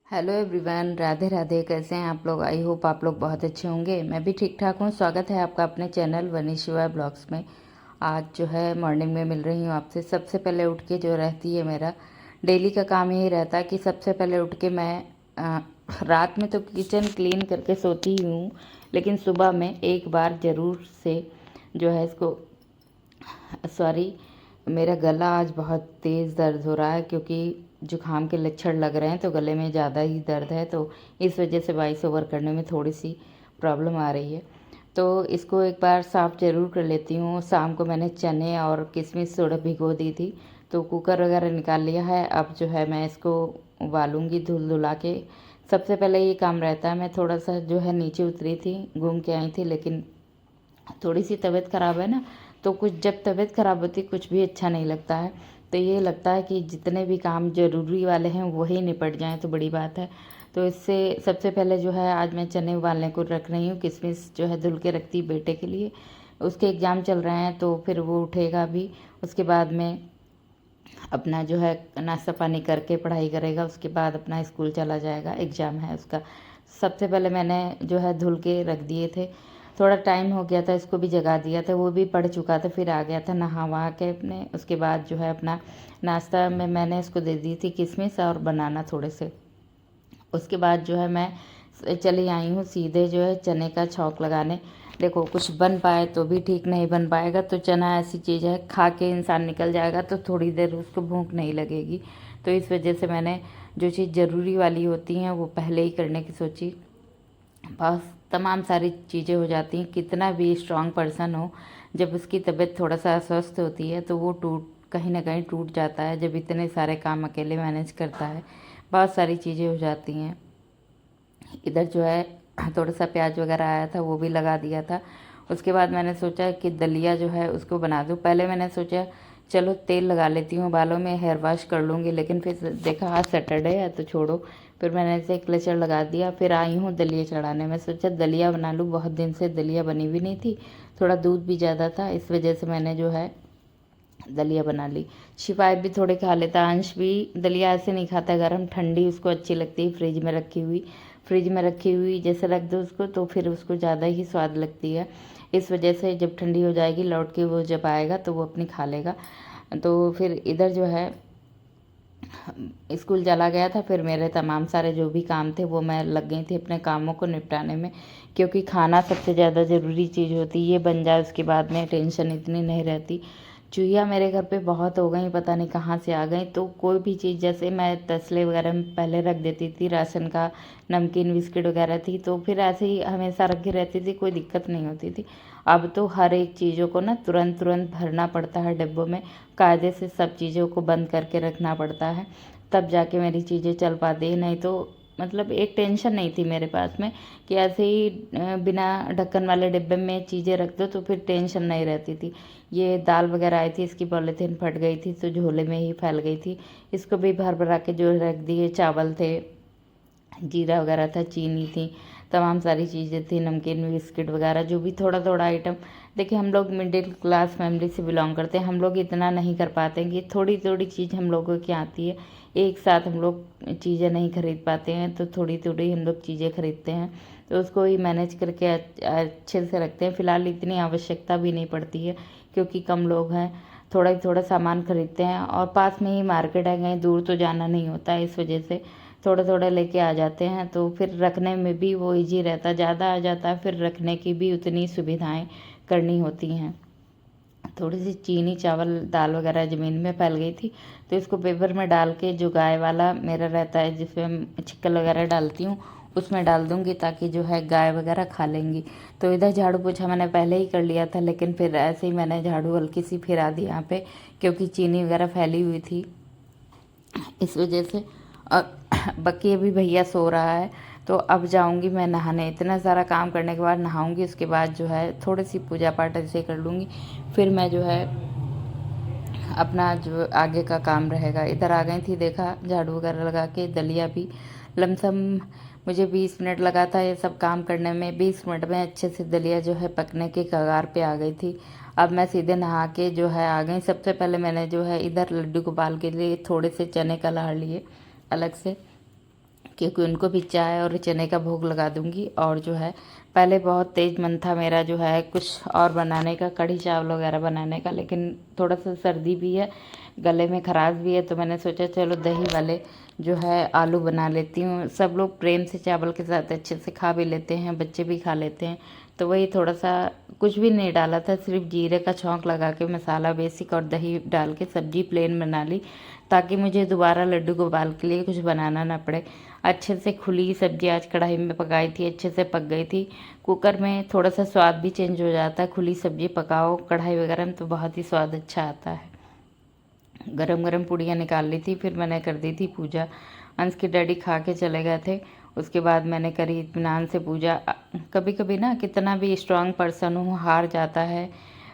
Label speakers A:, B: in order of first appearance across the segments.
A: Hello everyone, Radhe Radhe. कैसे हैं आप लोग? आई होप आप लोग बहुत अच्छे होंगे। मैं भी ठीक ठाक हूँ। स्वागत है आपका अपने चैनल वनी शिवा ब्लॉग्स में। आज जो है मॉर्निंग में मिल रही हूँ आपसे। सबसे पहले उठ के जो रहती है, मेरा डेली का काम यही रहता है कि सबसे पहले उठ के मैं रात में तो किचन क्लीन करके सोती ही हूँ, लेकिन सुबह में एक बार ज़रूर से जो है इसको सॉरी, मेरा गला आज बहुत तेज़ दर्द हो रहा है क्योंकि जुकाम के लक्षण लग रहे हैं, तो गले में ज़्यादा ही दर्द है, तो इस वजह से वॉइस ओवर करने में थोड़ी सी प्रॉब्लम आ रही है। तो इसको एक बार साफ़ ज़रूर कर लेती हूँ। शाम को मैंने चने और किशमिश थोड़ा भिगो दी थी, तो कुकर वगैरह निकाल लिया है। अब जो है मैं इसको उबालूँगी धुल धुला के। सबसे पहले ये काम रहता है। मैं थोड़ा सा जो है नीचे उतरी थी, घूम के आई थी, लेकिन थोड़ी सी तबीयत ख़राब है ना, तो कुछ जब तबीयत ख़राब होती कुछ भी अच्छा नहीं लगता है। तो ये लगता है कि जितने भी काम ज़रूरी वाले हैं वही निपट जाएं तो बड़ी बात है। तो इससे सबसे पहले जो है आज मैं चने उबालने को रख रही हूँ। किशमिश जो है धुल के रखती बेटे के लिए, उसके एग्ज़ाम चल रहे हैं तो फिर वो उठेगा भी। उसके बाद में अपना जो है नाश्ता पानी करके पढ़ाई करेगा, उसके बाद अपना स्कूल चला जाएगा, एग्ज़ाम है उसका। सबसे पहले मैंने जो है धुल के रख दिए थे। थोड़ा टाइम हो गया था, इसको भी जगा दिया था, वो भी पढ़ चुका था, फिर आ गया था नहा वहा के अपने। उसके बाद जो है अपना नाश्ता में मैंने इसको दे दी थी किशमिश और बनाना थोड़े से। उसके बाद जो है मैं चली आई हूँ सीधे जो है चने का छौंक लगाने। देखो, कुछ बन पाए तो भी ठीक, नहीं बन पाएगा तो चना ऐसी चीज़ है, खा के इंसान निकल जाएगा तो थोड़ी देर उसको भूख नहीं लगेगी। तो इस वजह से मैंने जो चीज़ ज़रूरी वाली होती हैं वो पहले ही करने की सोची। बस तमाम सारी चीज़ें हो जाती हैं। कितना भी स्ट्रांग पर्सन हो, जब उसकी तबीयत थोड़ा सा अस्वस्थ होती है तो वो कहीं ना कहीं टूट जाता है। जब इतने सारे काम अकेले मैनेज करता है, बहुत सारी चीज़ें हो जाती हैं। इधर जो है थोड़ा सा प्याज वगैरह आया था, वो भी लगा दिया था। उसके बाद मैंने सोचा कि दलिया जो है उसको बना दूँ। पहले मैंने सोचा चलो तेल लगा लेती हूँ, बालों में हेयर वॉश कर लूँगी, लेकिन फिर देखा आज सैटरडे है तो छोड़ो। फिर मैंने इसे क्लेचर लगा दिया। फिर आई हूँ दलिया चढ़ाने। मैं सोचा दलिया बना लूँ, बहुत दिन से दलिया बनी भी नहीं थी। थोड़ा दूध भी ज़्यादा था, इस वजह से मैंने जो है दलिया बना ली। शिवाय भी थोड़े खा लेता, अंश भी दलिया ऐसे नहीं खाता, गर्म ठंडी उसको अच्छी लगती है। फ्रिज में रखी हुई जैसे रख दो उसको तो फिर उसको ज़्यादा ही स्वाद लगती है। इस वजह से जब ठंडी हो जाएगी लौट के वो जब आएगा तो वो अपनी खा लेगा। तो फिर इधर जो है स्कूल चला गया था। फिर मेरे तमाम सारे जो भी काम थे वो मैं लग गई थी अपने कामों को निपटाने में, क्योंकि खाना सबसे ज़्यादा ज़रूरी चीज़ होती है। ये बन जाए उसके बाद में टेंशन इतनी नहीं रहती। चूहिया मेरे घर पे बहुत हो गई, पता नहीं कहाँ से आ गई। तो कोई भी चीज़ जैसे मैं तसले वगैरह में पहले रख देती थी, राशन का नमकीन बिस्किट वगैरह थी तो फिर ऐसे ही हमेशा रखी रहती थी, कोई दिक्कत नहीं होती थी। अब तो हर एक चीज़ों को ना तुरंत तुरंत भरना पड़ता है डिब्बों में, कायदे से सब चीज़ों को बंद करके रखना पड़ता है, तब जाके मेरी चीज़ें चल पाती है। नहीं तो मतलब एक टेंशन नहीं थी मेरे पास में कि ऐसे ही बिना ढक्कन वाले डिब्बे में चीज़ें रख दो तो फिर टेंशन नहीं रहती थी। ये दाल वगैरह आई थी, इसकी पॉलीथीन फट गई थी तो झोले में ही फैल गई थी। इसको भी भर भरा के जो रख दिए, चावल थे, जीरा वगैरह था, चीनी थी, तमाम सारी चीज़ें थी, नमकीन बिस्किट वगैरह जो भी थोड़ा थोड़ा आइटम। देखिए, हम लोग मिडिल क्लास फैमिली से बिलोंग करते हैं, हम लोग इतना नहीं कर पाते हैं कि थोड़ी थोड़ी चीज़ हम लोगों की आती है, एक साथ हम लोग चीज़ें नहीं खरीद पाते हैं, तो थोड़ी थोड़ी हम लोग चीज़ें खरीदते हैं, तो उसको ही मैनेज करके अच्छे से रखते हैं। फ़िलहाल इतनी आवश्यकता भी नहीं पड़ती है क्योंकि कम लोग हैं, थोड़ा ही थोड़ा सामान खरीदते हैं और पास में ही मार्केट है, कहीं दूर तो जाना नहीं होता है। इस वजह से थोड़ा थोड़ा लेके आ जाते हैं, तो फिर रखने में भी वो इजी रहता है। ज़्यादा आ जाता है फिर रखने की भी उतनी सुविधाएं करनी होती हैं। थोड़ी सी चीनी, चावल, दाल वगैरह ज़मीन में फैल गई थी, तो इसको पेपर में डाल के जो गाय वाला मेरा रहता है जिसमें छिक्कल वगैरह डालती हूँ उसमें डाल दूँगी, ताकि जो है गाय वगैरह खा लेंगी। तो इधर झाड़ू पोछा मैंने पहले ही कर लिया था, लेकिन फिर ऐसे ही मैंने झाड़ू हल्की सी फिरा दी यहाँ पे, क्योंकि चीनी वगैरह फैली हुई थी इस वजह से। और बाकी अभी भैया सो रहा है, तो अब जाऊंगी मैं नहाने। इतना सारा काम करने के बाद नहाऊंगी, उसके बाद जो है थोड़ी सी पूजा पाठ ऐसे कर लूँगी, फिर मैं जो है अपना जो आगे का काम रहेगा। इधर आ गई थी, देखा झाड़ू वगैरह लगा के, दलिया भी लमसम मुझे 20 मिनट लगा था ये सब काम करने में। 20 मिनट में अच्छे से दलिया जो है पकने के कगार पे आ गई थी। अब मैं सीधे नहा के जो है आ गई। सबसे पहले मैंने जो है इधर लड्डू गोपाल के लिए थोड़े से चने का लाड़ लिए अलग से, क्योंकि उनको भी चाय और चने का भोग लगा दूंगी। और जो है पहले बहुत तेज़ मन था मेरा जो है कुछ और बनाने का, कढ़ी चावल वगैरह बनाने का, लेकिन थोड़ा सा सर्दी भी है, गले में खराश भी है, तो मैंने सोचा चलो दही वाले जो है आलू बना लेती हूँ। सब लोग प्रेम से चावल के साथ अच्छे से खा भी लेते हैं, बच्चे भी खा लेते हैं। तो वही थोड़ा सा कुछ भी नहीं डाला था, सिर्फ जीरे का छौंक लगा के मसाला बेसिक और दही डाल के सब्जी प्लेन बना ली, ताकि मुझे दोबारा लड्डू गोपाल के लिए कुछ बनाना ना पड़े। अच्छे से खुली सब्जी आज कढ़ाई में पकाई थी, अच्छे से पक गई थी। कुकर में थोड़ा सा स्वाद भी चेंज हो जाता है, खुली सब्जी पकाओ कढ़ाई वगैरह में तो बहुत ही स्वाद अच्छा आता है। गरम गरम पूड़ियाँ निकाल ली थी, फिर मैंने कर दी थी पूजा। अंश के डैडी खा के चले गए थे, उसके बाद मैंने करी इत्मीनान से पूजा। कभी कभी ना कितना भी स्ट्रांग पर्सन हो, हार जाता है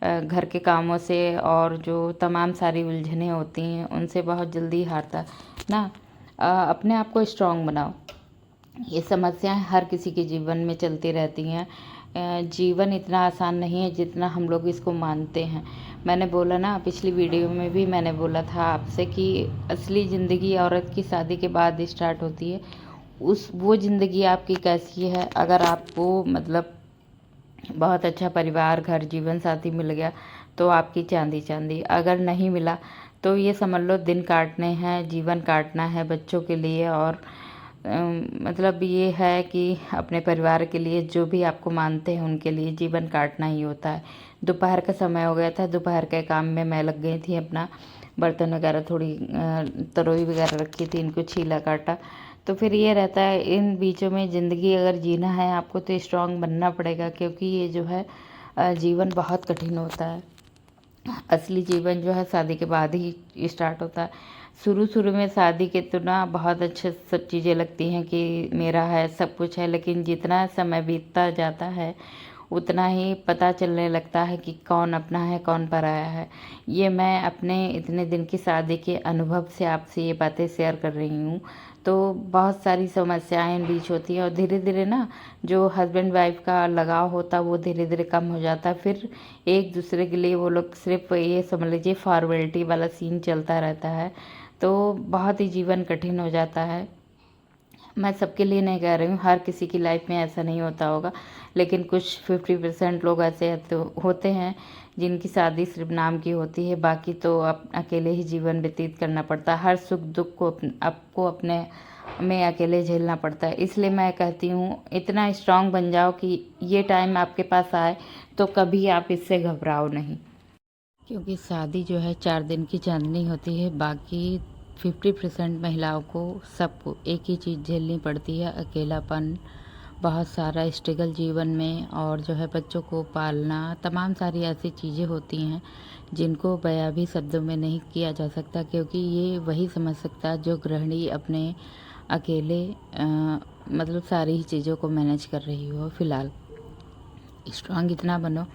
A: घर के कामों से, और जो तमाम सारी उलझनें होती हैं उनसे बहुत जल्दी हारता है ना। अपने आप को स्ट्रांग बनाओ। ये समस्याएं हर किसी के जीवन में चलती रहती हैं। जीवन इतना आसान नहीं है जितना हम लोग इसको मानते हैं। मैंने बोला ना, पिछली वीडियो में भी मैंने बोला था आपसे कि असली ज़िंदगी औरत की शादी के बाद स्टार्ट होती है। वो ज़िंदगी आपकी कैसी है? अगर आपको मतलब बहुत अच्छा परिवार, घर, जीवन साथी मिल गया तो आपकी चांदी चांदी। अगर नहीं मिला तो ये समझ लो दिन काटने हैं, जीवन काटना है बच्चों के लिए। और मतलब ये है कि अपने परिवार के लिए, जो भी आपको मानते हैं उनके लिए जीवन काटना ही होता है। दोपहर का समय हो गया था, दोपहर के काम में मैं लग गई थी, अपना बर्तन वगैरह थोड़ी तरोई वगैरह रखी थी, इनको छीला काटा। तो फिर ये रहता है, इन बीचों में ज़िंदगी अगर जीना है आपको तो स्ट्रांग बनना पड़ेगा, क्योंकि ये जो है जीवन बहुत कठिन होता है। असली जीवन जो है शादी के बाद ही स्टार्ट होता है। शुरू शुरू में शादी के तो ना बहुत अच्छे सब चीज़ें लगती हैं कि मेरा है, सब कुछ है, लेकिन जितना समय बीतता जाता है उतना ही पता चलने लगता है कि कौन अपना है कौन पराया है। ये मैं अपने इतने दिन की शादी के अनुभव से आपसे ये बातें शेयर कर रही हूँ। तो बहुत सारी समस्याएं बीच होती हैं, और धीरे धीरे ना जो हस्बैंड वाइफ का लगाव होता है वो धीरे धीरे कम हो जाता है। फिर एक दूसरे के लिए वो लोग सिर्फ ये समझ लीजिए फॉर्मेलिटी वाला सीन चलता रहता है, तो बहुत ही जीवन कठिन हो जाता है। मैं सबके लिए नहीं कह रही हूँ, हर किसी की लाइफ में ऐसा नहीं होता होगा, लेकिन कुछ 50% लोग ऐसे तो होते हैं जिनकी शादी सिर्फ नाम की होती है, बाकी तो अकेले ही जीवन व्यतीत करना पड़ता है। हर सुख दुख को आपको अपने में अकेले झेलना पड़ता है। इसलिए मैं कहती हूँ इतना स्ट्रांग बन जाओ कि ये टाइम आपके पास आए तो कभी आप इससे घबराओ नहीं, क्योंकि शादी जो है 4 दिन की चांदनी होती है। बाकी 50% महिलाओं को, सबको एक ही चीज़ झेलनी पड़ती है, अकेलापन, बहुत सारा स्ट्रगल जीवन में, और जो है बच्चों को पालना, तमाम सारी ऐसी चीज़ें होती हैं जिनको बयां भी शब्दों में नहीं किया जा सकता, क्योंकि ये वही समझ सकता है जो गृहिणी अपने अकेले मतलब सारी ही चीज़ों को मैनेज कर रही हो। फिलहाल स्ट्रांग इतना बनो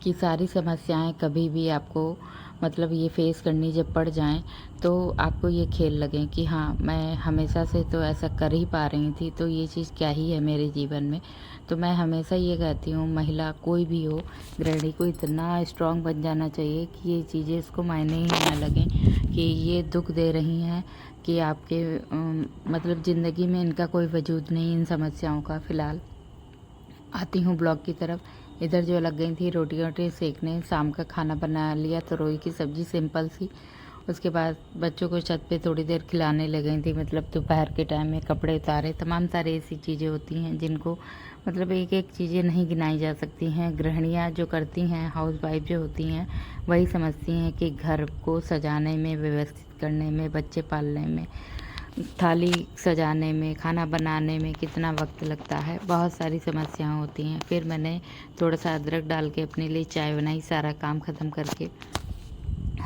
A: कि सारी समस्याएं कभी भी आपको मतलब ये फेस करनी जब पड़ जाएं तो आपको ये खेल लगे कि हाँ, मैं हमेशा से तो ऐसा कर ही पा रही थी, तो ये चीज़ क्या ही है मेरे जीवन में। तो मैं हमेशा ये कहती हूँ, महिला कोई भी हो, गृहिणी को इतना स्ट्रांग बन जाना चाहिए कि ये चीज़ें इसको मायने ही ना लगें कि ये दुख दे रही हैं, कि आपके मतलब ज़िंदगी में इनका कोई वजूद नहीं इन समस्याओं का। फ़िलहाल आती हूँ ब्लॉग की तरफ। इधर जो लग गई थी रोटी वोटी सेकने, शाम का खाना बना लिया, तरोई की सब्ज़ी सिंपल सी। उसके बाद बच्चों को छत पे थोड़ी देर खिलाने लग गई थी, मतलब दोपहर के टाइम में कपड़े उतारे। तमाम सारी ऐसी चीज़ें होती हैं जिनको मतलब एक एक चीज़ें नहीं गिनाई जा सकती हैं। गृहिणियाँ जो करती हैं, हाउस वाइफ जो होती हैं, वही समझती हैं कि घर को सजाने में, व्यवस्थित करने में, बच्चे पालने में, थाली सजाने में, खाना बनाने में कितना वक्त लगता है। बहुत सारी समस्याएं होती हैं। फिर मैंने थोड़ा सा अदरक डाल के अपने लिए चाय बनाई, सारा काम ख़त्म करके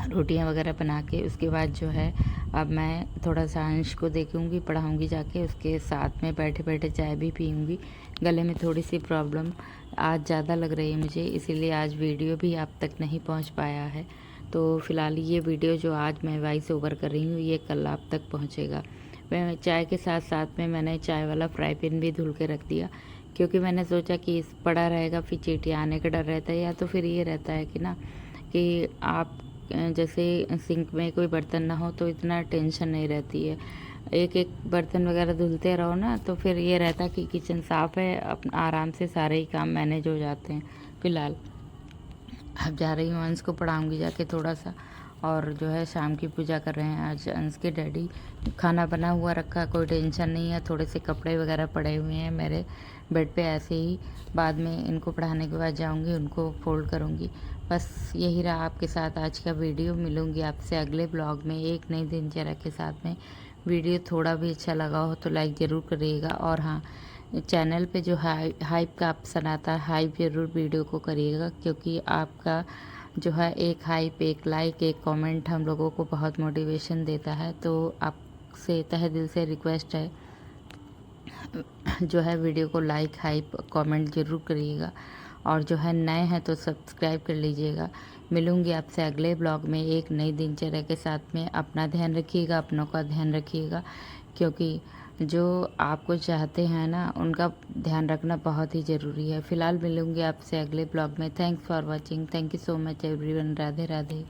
A: रोटियां वगैरह बना के। उसके बाद जो है अब मैं थोड़ा सा अंश को देखूंगी, पढ़ाऊंगी जाके, उसके साथ में बैठे बैठे चाय भी पीऊँगी। गले में थोड़ी सी प्रॉब्लम आज ज़्यादा लग रही है मुझे, इसीलिए आज वीडियो भी आप तक नहीं पहुँच पाया है। तो फ़िलहाल ये वीडियो जो आज मैं वॉइस ओवर कर रही हूँ ये कल आप तक पहुँचेगा। मैं चाय के साथ साथ में मैंने चाय वाला फ्राई पैन भी धुल के रख दिया, क्योंकि मैंने सोचा कि इस पड़ा रहेगा फिर चींटियाँ आने का डर रहता है, या तो फिर ये रहता है कि ना कि आप जैसे सिंक में कोई बर्तन ना हो तो इतना टेंशन नहीं रहती है। एक एक बर्तन वगैरह धुलते रहो ना, तो फिर ये रहता कि किचन साफ़ है, अपना आराम से सारे ही काम मैनेज हो जाते हैं। फ़िलहाल अब जा रही हूँ, अंश को पढ़ाऊँगी जाके थोड़ा सा, और जो है शाम की पूजा कर रहे हैं आज अंश के डैडी। खाना बना हुआ रखा, कोई टेंशन नहीं है। थोड़े से कपड़े वगैरह पड़े हुए हैं मेरे बेड पे ऐसे ही, बाद में इनको पढ़ाने के बाद जाऊँगी, उनको फ़ोल्ड करूँगी। बस यही रहा आपके साथ आज का वीडियो। मिलूँगी आपसे अगले ब्लॉग में एक नई दिनचर्या के साथ में। वीडियो थोड़ा भी अच्छा लगा हो तो लाइक ज़रूर करिएगा, और हाँ, चैनल पे जो हाइप का ऑप्शन आता है, हाइप ज़रूर वीडियो को करिएगा, क्योंकि आपका जो है एक हाइप, एक लाइक, एक कमेंट हम लोगों को बहुत मोटिवेशन देता है। तो आपसे तहे दिल से रिक्वेस्ट है, जो है वीडियो को लाइक, हाइप, कमेंट ज़रूर करिएगा, और जो है नए हैं तो सब्सक्राइब कर लीजिएगा। मिलूँगी आपसे अगले ब्लॉग में एक नई दिनचर्या के साथ में। अपना ध्यान रखिएगा, अपनों का ध्यान रखिएगा, क्योंकि जो आपको चाहते हैं ना, उनका ध्यान रखना बहुत ही ज़रूरी है। फ़िलहाल मिलूँगी आपसे अगले ब्लॉग में। Thanks for watching. Thank you so much everyone. Radhe Radhe.